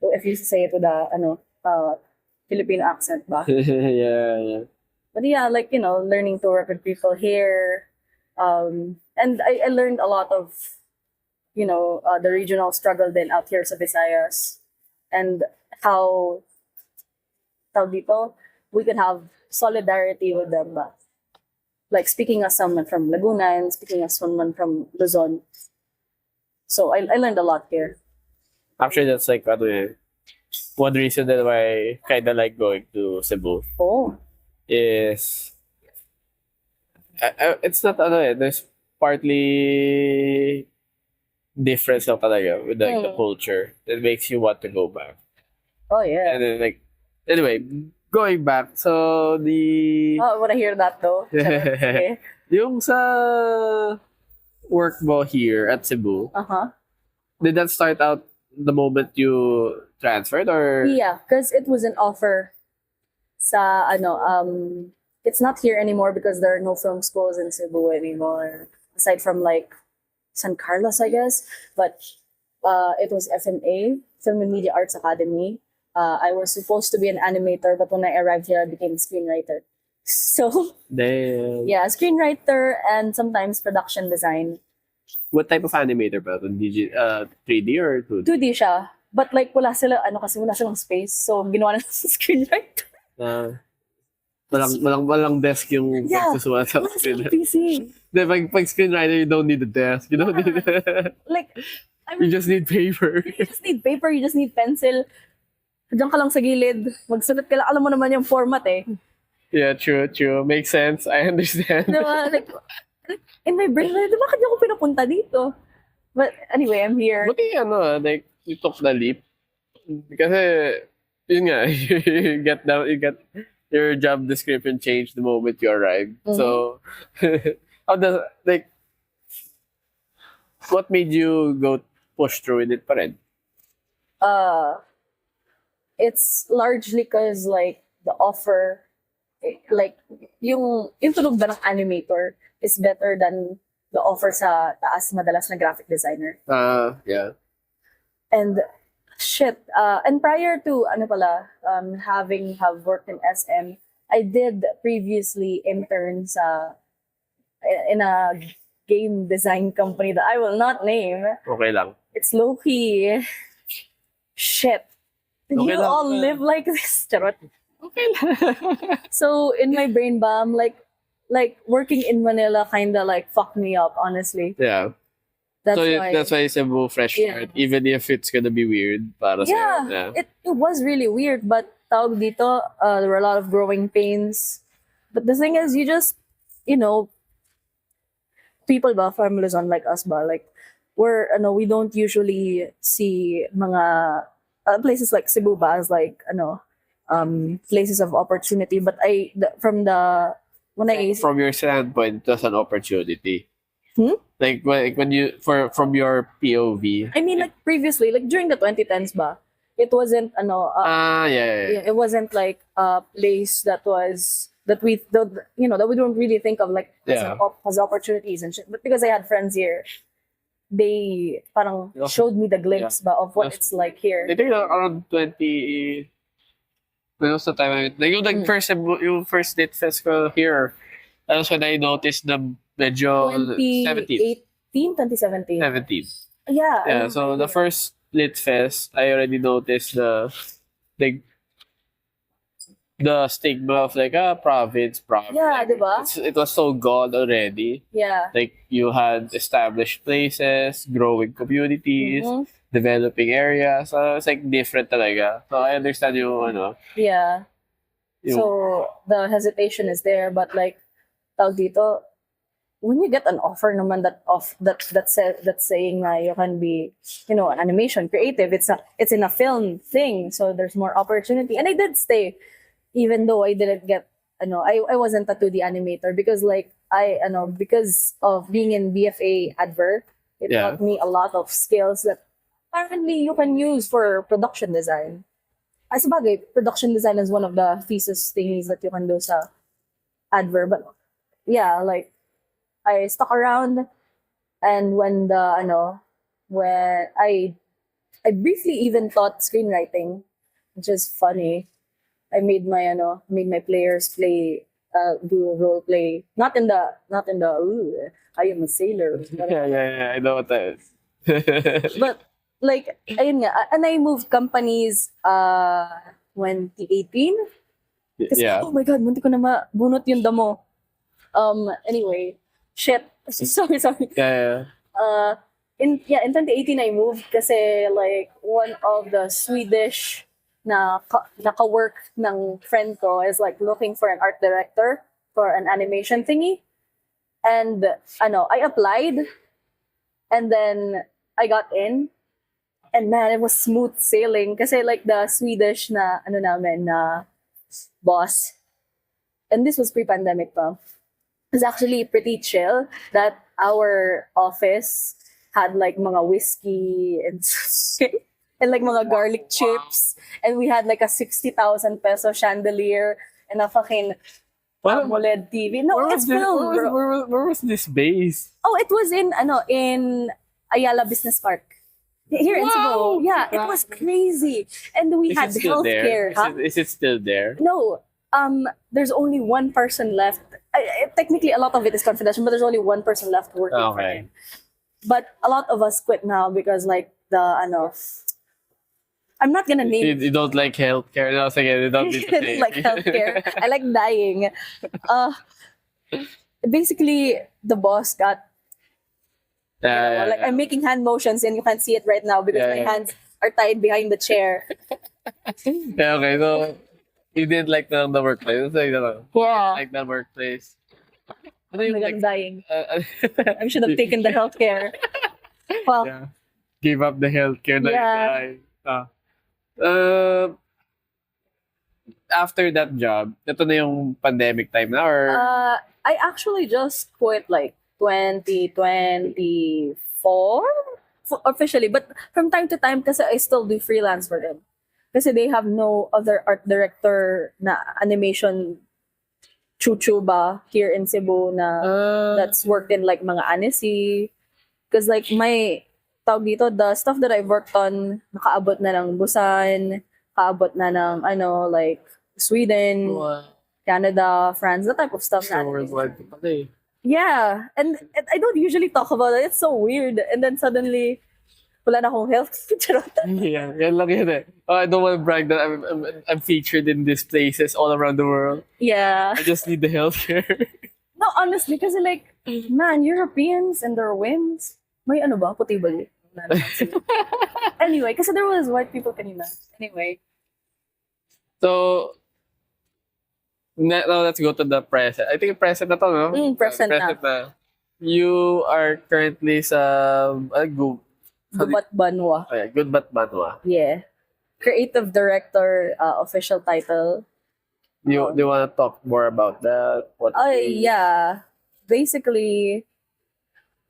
So if you say it with a Filipino accent ba. Yeah. But yeah, like learning to work with people here, and I learned a lot of the regional struggle then out here sa Visayas, and how dito we can have solidarity with them. Ba? Like speaking as someone from Laguna and speaking as someone from Luzon. So I learned a lot here. Actually, that's like one reason that why I kind of like going to Cebu Oh, is it's not there's partly difference lang talaga with like the culture that makes you want to go back. oh yeah. And then like anyway, going back, so the Oh, I want to hear that though. Okay. yung sa work mo here at Cebu, did that start out the moment you transferred or Yeah, because it was an offer sa it's not here anymore because there are no film schools in Cebu anymore aside from like San Carlos, I guess. But it was FMA, Film and Media Arts Academy. I was supposed to be an animator, but when I arrived here, I became a screenwriter. So Damn. yeah, screenwriter and sometimes production design. What type of animator ba? 3D or 2D? 2D siya. But like wala silang space. So ginawa na sa screenwriter. Walang desk yung Yeah. pagsusulat sa Wala silang screenwriter. PC. Pag screenwriter, you don't need a desk. You don't need Like you just need paper. you just need paper, you just need pencil. Diyan ka lang sa gilid. Magsulat ka lang. Alam mo naman yung format eh. Yeah, true. Makes sense. I understand. Diba? Like, in my brain, like, bakit niyo ako pinapunta dito? But anyway, I'm here. Buti like, you took the leap. Kasi, yun nga, you get your job description changed the moment you arrived. So, how does, like, what made you go push through with it pa rin? It's largely because like the offer, like yung tunog ba ng animator is better than the offer sa taas madalas na graphic designer. Yeah. And shit, and prior to have worked in SM, I did previously intern in a game design company that I will not name. Okay lang. It's low-key. Shit. Okay You lang. all live like this. Charot. Okay lang. So in my brain like working in Manila kinda like fucked me up, honestly. Yeah. That's So why. that's why Cebu fresh Yeah. start, even if it's gonna be weird para sa'yo. Yeah, it was really weird, but tawag dito, there were a lot of growing pains. But the thing is, you just, you know, people ba, families unlike us ba, like, we don't usually see mga places like Cebu ba as like, places of opportunity. But when I, From your standpoint, that's an opportunity. Hmm? Like when you from your POV. I mean, like previously, like during the 2010s ba, it wasn't, Yeah. it wasn't like a place that was that that we don't really think of like Yeah. as opportunities and shit. But because I had friends here, they parang Yeah. showed me the glimpse ba of what Yes. it's like here. I think around 20. When was the time like yung yung first date fest ko here. That was when I noticed the medyo 2017. 17. Yeah. Yeah, so the first Lit Fest, I already noticed the the stigma of like province. Yeah, diba? It was so gone already. Yeah. Like you had established places, growing communities, Mhm. developing areas. So it's like different talaga. So I understand yung Yeah. yung So the hesitation is there, but like tawag dito, when you get an offer naman that's saying na you can be, an animation creative, it's in a film thing, so there's more opportunity. And I did stay, even though I didn't get, I wasn't a 2D animator because like because of being in BFA advert, it Yeah. taught me a lot of skills that apparently you can use for production design. As bagay, production design is one of the thesis thingies that you can do sa advert. But yeah, like I stuck around, and when when I briefly even taught screenwriting, which is funny. I made my players play do role play, not in the I am a sailor, yeah, I know what that is. but like ayun nga, and I moved companies 2018 kasi Yeah. oh my god, munti ko na mabunot yung damo. Anyway, shit. Sorry. Yeah. In 2018 I moved kasi like one of the Swedish naka-work ng friend ko is like looking for an art director for an animation thingy. And I applied, and then I got in. And man, it was smooth sailing kasi like the Swedish na namin na boss. And this was pre-pandemic pa. It was actually pretty chill that our office had like mga whiskey and and like mga garlic chips, and we had like a 60,000 peso chandelier and a fucking AMOLED TV. No, it's film, bro. Where was this base? Oh, it was in Ayala Business Park. Here in Cebu. Yeah, it was crazy. And we Is had it still there? healthcare. Huh? Is it still there? No, there's only one person left. Technically, a lot of it is confidential, but there's only one person left working for Okay. him. But a lot of us quit now because like I'm not gonna name. You don't like healthcare? No, sige, you don't need to I say. don't like healthcare. I like dying. Basically, the boss got. Like I'm making hand motions and you can't see it right now because my hands are tied behind the chair. Yeah, okay, so you didn't like the workplace. It's like, Yeah. like the workplace. Ano Oh yung my God, like, I'm dying. uh, I should have taken the healthcare. Well, Yeah. Give up the healthcare. Yeah. After that job, ito na yung pandemic time na or I actually just quit like 2024 officially, but from time to time kasi I still do freelance for them. Kasi they have no other art director na animation chuchu ba here in Cebu na that's worked in like mga anisi. Because like my tawag dito, the stuff that I've worked on, nakaabot na ng Busan, nakaabot na ng like Sweden, Canada, France, that type of stuff. so worldwide pa pala eh. Yeah, and I don't usually talk about it. It's so weird. And then suddenly, wala na akong health. Charot. Yeah, yan lang yun eh. Oh, I don't want to brag that I'm featured in these places all around the world. Yeah. I just need the healthcare. No, honestly, because like, man, Europeans and their whims. May ano ba? Potable. Anyway, kasi there was white people kanina. Anyway. So, now let's go to the present. I think present na to, no? Present na. Present na. You are currently sa Gubat Banwa. Gubat Banwa. Yeah. Creative director, official title. Do you want to talk more about that? Yeah. Basically,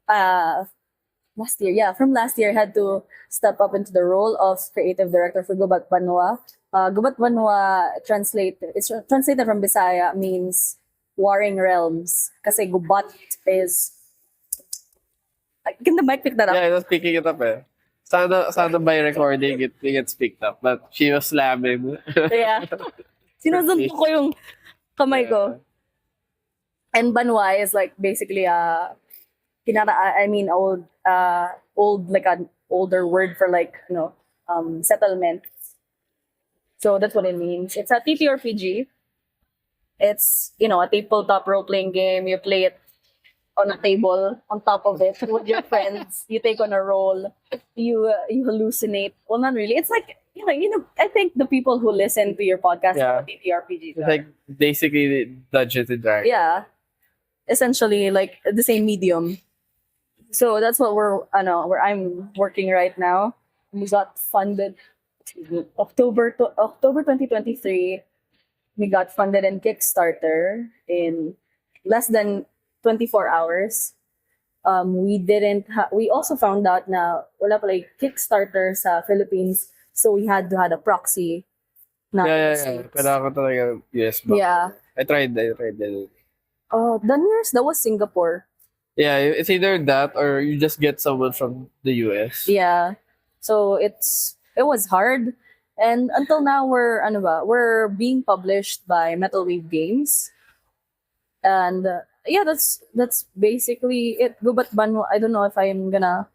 last year, from last year, I had to step up into the role of creative director for Gubat Banwa. Gubat Banwa it's translated from Bisaya, means warring realms. Kasi Gubat is, can the mic pick that up? Yeah, I was picking it up eh. Sana by recording it gets picked up. But she was slamming. Yeah. Sinuzunto ko yung kamay ko. And Banwa is like basically old like an older word for like, settlement. So that's what it means. It's a TTRPG. It's, a tabletop role-playing game. You play it on a table, on top of it, with your friends. You take on a role. You hallucinate. Well, not really. It's like, I think the people who listen to your podcast know what TTRPGs It's are. like basically Dungeons and Dragons. Yeah. Essentially like the same medium. So that's what where I'm working right now. We got funded October 2023. We got funded in Kickstarter in less than 24 hours. We also found out na wala pala yung Kickstarter sa Philippines, so we had to have a proxy. Yeah. Kailangan ko talaga US box. Yeah. I tried that. Oh, that was Singapore. Yeah, it's either that or you just get someone from the US. Yeah. So it was hard. And until now we're being published by Metal Wave Games. And that's basically it. Gubat Banwa, I don't know if I'm gonna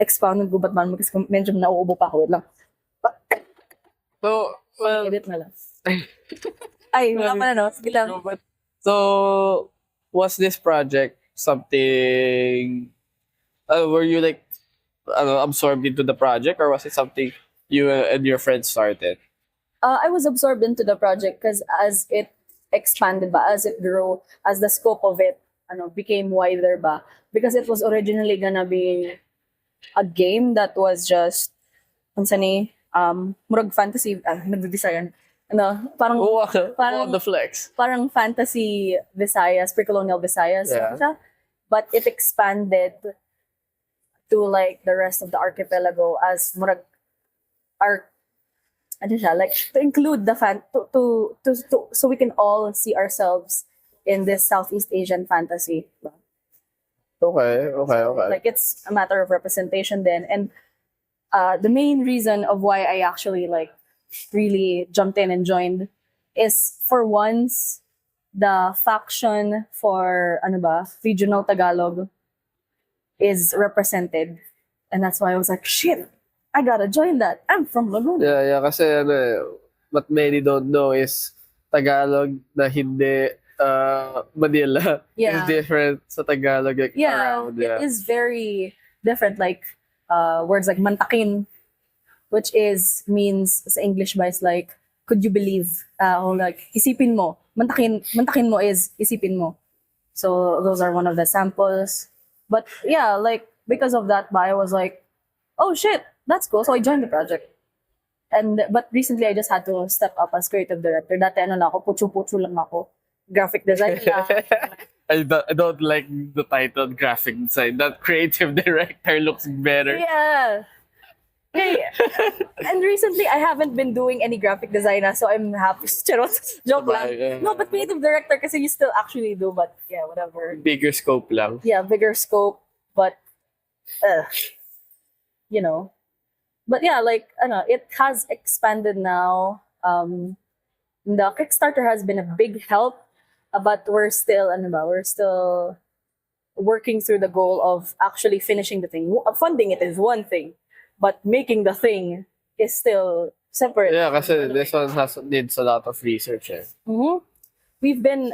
expound on Gubat Banwa kasi medyo nauubo pa ako. Wait lang. So, well, Edit na lang. Ay, wala pa na, no? Sige lang. So, was this project something, were you like, absorbed into the project, or was it something you and your friends started? I was absorbed into the project because as it expanded as it grew, as the scope of it became wider because it was originally gonna be a game that was just murag fantasy nagde-design parang the flex. Parang fantasy Visayas, pre-colonial Visayas. Yeah. But it expanded to like the rest of the archipelago as murag like to include the to so we can all see ourselves in this Southeast Asian fantasy. Okay. Like it's a matter of representation then. And the main reason of why I actually like really jumped in and joined is for once the faction for regional Tagalog is represented. And that's why I was like, shit, I gotta join that. I'm from Laguna. Yeah, kasi what many don't know is Tagalog na hindi Manila is different sa Tagalog around. It is very different. Like words like mantakin, which means sa English is like, could you believe? Or like isipin mo. Mantakin mo is isipin mo. So those are one of the samples. But yeah, like because of that, I was like, oh shit, that's cool. So I joined the project. But recently I just had to step up as creative director. Dati lang ako, putyo lang ako. Graphic design lang. I don't like the title graphic design. That creative director looks better. Yeah. Hey, and recently I haven't been doing any graphic design so I'm happy. Joke lang. No, but creative director kasi you still actually do, but yeah, whatever. Bigger scope lang. Yeah, bigger scope, but But yeah, like it has expanded now. The Kickstarter has been a big help, but we're still working through the goal of actually finishing the thing. Funding it is one thing, but making the thing is still separate. Yeah, kasi this one needs a lot of research. Mm-hmm. We've been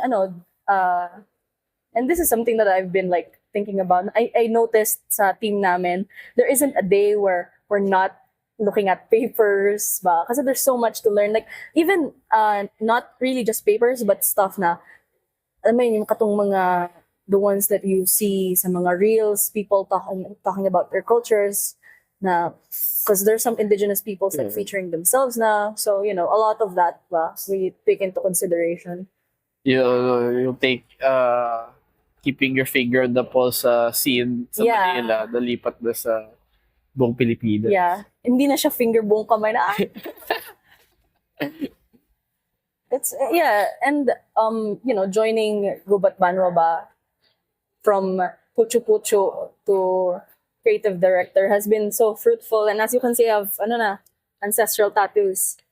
and this is something that I've been like thinking about. I noticed sa team namin, there isn't a day where we're not looking at papers ba? Kasi there's so much to learn. Like, even not really just papers, but stuff na, alam mo yun, yung katong mga, the ones that you see sa mga reels, people talking about their cultures, na, because there's some indigenous peoples like featuring themselves na. So, you know, a lot of that ba, we take into consideration. You take, keeping your finger on the pulse sa scene sa Yeah. Manila, nalipat na sa buong Pilipinas. Yeah. Hindi na siya finger buong kamay na. It's, yeah. And, you know, joining Gubat Banwa ba from Pucho Pucho to creative director has been so fruitful. And as you can see, I have, ancestral tattoos.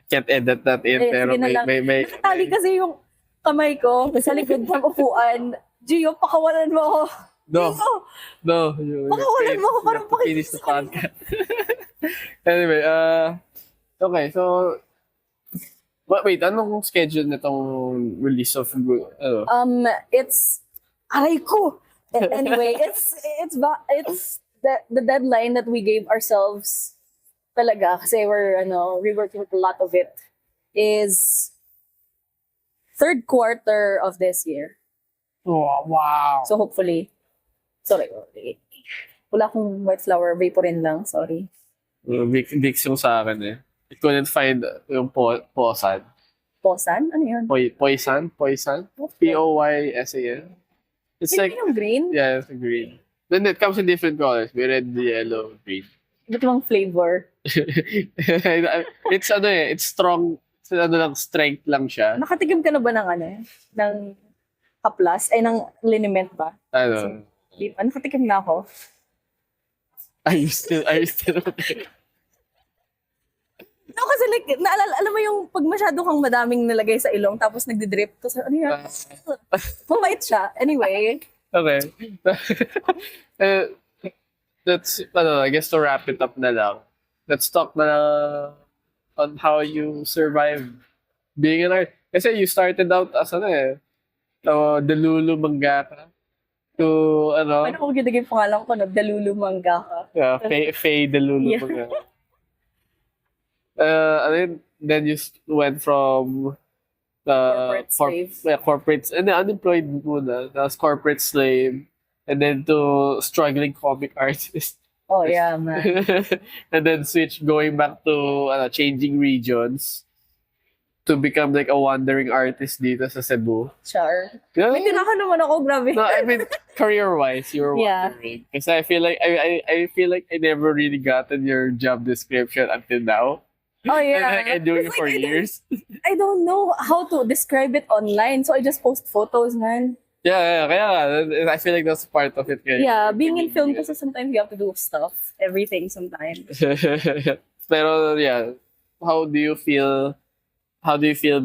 Can't edit that in, Eh, pero sige na lang. may Nakatali kasi yung kamay ko sa likod ng upuan. Gio, pakawalan mo ako. No. Gio, No. pakawalan mo ako You parang have to finish the podcast. Anyway, okay, so, wait, anong schedule nitong release of, it's aray ko. Anyway, it's the deadline that we gave ourselves talaga kasi we're reworking with a lot of it is third quarter of this year. oh, wow. So hopefully, sorry, wala akong white flower, vaporin lang, sorry. Big yung sa akin eh. I couldn't find yung posan. Posan? Ano yun? Poisan? Poysan? It's Yun like, yung green? yeah, it's green. Then it comes in different colors. May red, yellow, green. Ba't yung flavor? It's it's strong. It's strength lang siya. Nakatikim ka na ba ng haplas? Ay, ng liniment ba? Ano? Nakatikim na ako. Are you still okay? No, kasi like, alam mo yung pag masyado kang madaming nilagay sa ilong tapos nagdi-drip. Tapos ano yan? Mabait siya. Anyway. Okay. That's, I guess to wrap it up na lang. Let's talk na on how you survive being an artist. Kasi you started out as Delulu mangaka. To, Paano kung ginagay pangalan ko, Dalulu Mangaka? Yeah, FAE Delulu Yeah. mangaka. Then you went from Corporate slave. corporate and then unemployed muna. Tapos corporate slave. And then to struggling comic artist. Oh, yeah, man. And then going back to changing regions to become like a wandering artist dito sa Cebu. Char. Yeah. May tinaka naman ako, grabe. No, I mean career-wise, you were Yeah. wandering. Because I feel like I feel like I never really gotten your job description until now. Oh, And yeah. like, I'm doing it It's for like, years. I don't know how to describe it online, so I just post photos, man. Yeah, kaya nga, I feel like that's part of it. Kaya, Yeah, being in film kasi sometimes you have to do stuff, everything sometimes. Pero yeah, how do you feel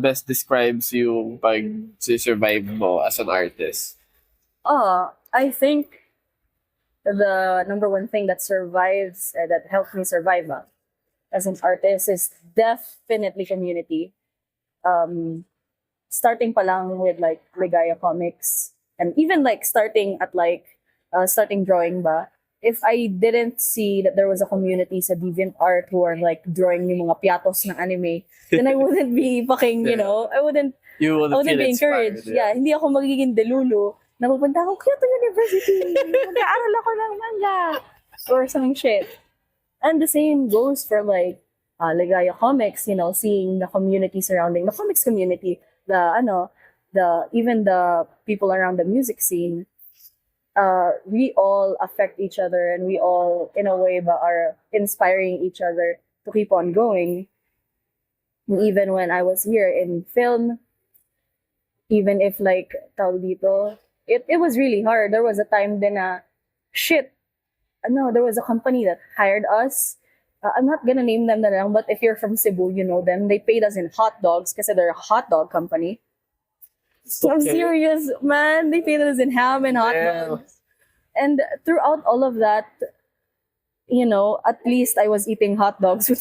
best describes you pag survive mo as an artist? I think the number one thing that survives, that helped me survive as an artist is definitely community. Starting pa lang with like Ligaya Comics and even like starting at starting drawing ba. If I didn't see that there was a community sa DeviantArt who are like drawing yung mga piatos ng anime, then I wouldn't be fucking, I wouldn't be encouraged. Yeah, hindi ako magiging delulu. Napupunta ako, Kyoto University. Mag-aaral ako ng manga. Or some shit. And the same goes for like Ligaya Comics, seeing the community surrounding the comics community, even the people around the music scene. We all affect each other and we all, in a way, are inspiring each other to keep on going. Even when I was here in film, even if like, tawag dito, it was really hard. There was a time then there was a company that hired us. I'm not gonna name them na lang, but if you're from Cebu, you know them. They paid us in hot dogs kasi they're a hot dog company. So I'm Okay. serious, man. They paid us in ham and hot dogs. And throughout all of that, at least I was eating hot dogs with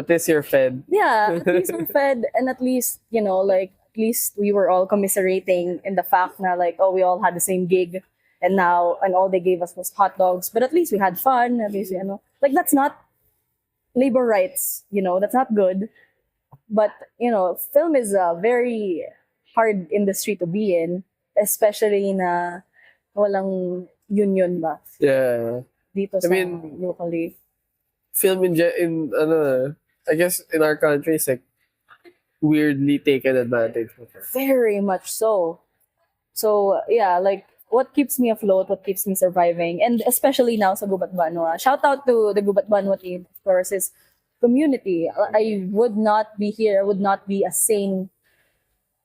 This you're fed. yeah, at least we're fed and at least, least we were all commiserating in the fact na like, oh, we all had the same gig. And all they gave us was hot dogs. But at least we had fun. At least, like that's not labor rights, that's not good. But, film is a very hard industry to be in, especially na walang union ba Yeah. dito sa locally. Film I guess in our country is like weirdly taken advantage of. Very much so. So, yeah, like, what keeps me afloat, what keeps me surviving, and especially now sa Gubat Banwa. Shout out to the Gubat Banwa team, of course, is community. I would not be here, I would not be as sane,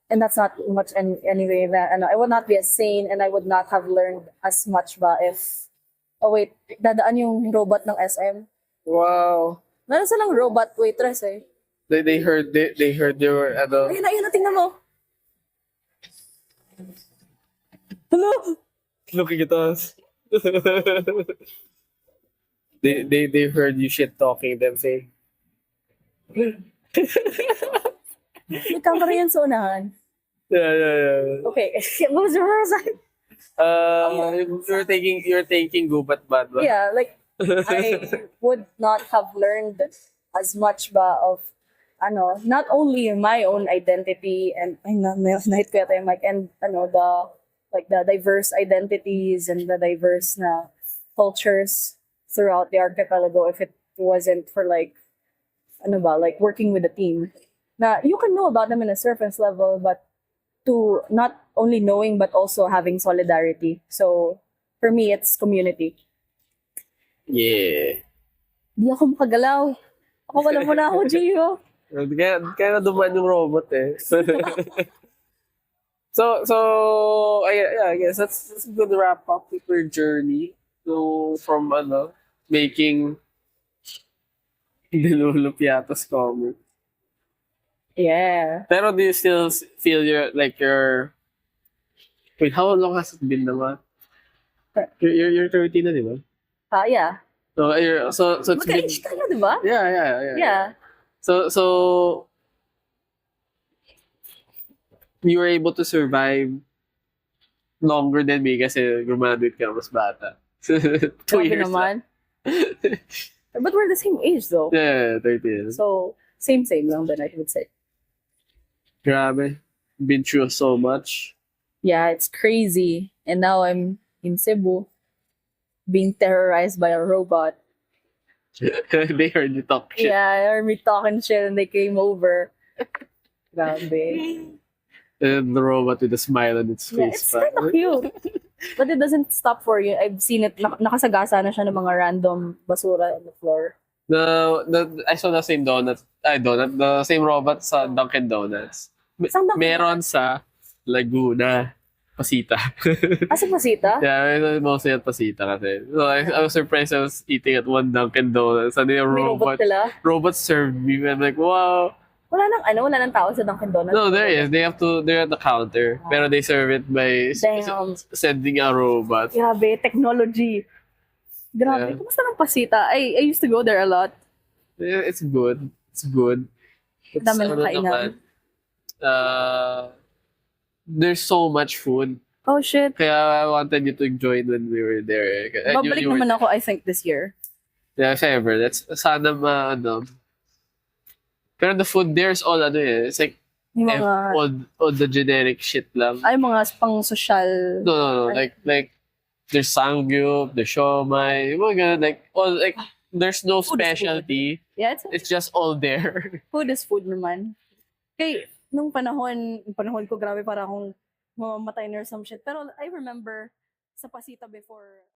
and that's not much anyway. I would not be as sane, and I would not have learned as much ba if, oh wait, dadaan yung robot ng SM. Wow. Meron silang robot waitress eh. They heard there were Ayun na, tingnan mo. Hello? looking at us. they heard you shit talking them say. May camera yan sa unahan. Yeah. Okay. What was your first time? You're taking Gubat Banwa. Yeah, like, I would not have learned as much ba of, not only my own identity and, night ko yata yung mic, and, the diverse identities and the diverse na cultures throughout the archipelago if it wasn't for like working with a team. Now, you can know about them in a surface level, but to not only knowing but also having solidarity. So, for me, it's community. Yeah. Di ako makagalaw. Ako wala mo na ako, Gio. Kaya dumaan yung robot eh. So I guess that's a good wrap up with your journey. So from making Dilulupiatos comic. Yeah. Pero do you still feel your wait, how long has it been naman? You're 30 na, di ba? Yeah. So it's been, Magka-age tayo, di ba? yeah. Yeah. So you were able to survive longer than me kasi graduate ka mas bata. 2 Grabe years naman. But we're the same age though. Yeah, 30 years. So, same lang then I would say. Grabe. Been through so much. Yeah, it's crazy. And now I'm in Cebu being terrorized by a robot. They heard you talk shit. Yeah, I heard me talking shit and they came over. Grabe. And the robot with a smile on its Yeah, face. it's kind of cute. But it doesn't stop for you. I've seen it. Nakasagasa na siya ng mga random basura on the floor. I saw the same the same robot sa Dunkin' Donuts. Saan Dunkin' Meron sa Laguna, Pasita. Asa Pasita? Yeah, mostly at Pasita kasi. So I was surprised I was eating at one Dunkin' Donuts and yung May robot sila? robot served me. I'm like, wow. Wala nang tao sa Dunkin' Donuts. No, there is. They're at the counter. Pero they serve it by Damn. sending a robot. Grabe, technology. Grabe, Yeah. kumusta ng Pasita? I used to go there a lot. Yeah, it's good. It's good. It's, Dami ng kainan. There's so much food. Oh shit. Kaya I wanted you to join when we were there. Babalik naman ako, I think, this year. Yeah, if ever. That's sana Pero the food there is all it's like Yung mga, all the generic shit lang. ay mga pang social. No. Like there's sangyup, the siomai, yung mga ganun, like there's no Food is specialty. Yeah, It's just all there. food is food naman. Kay, nung panahon ko, grabe para akong mamamatay or some shit. Pero I remember sa Pasita before,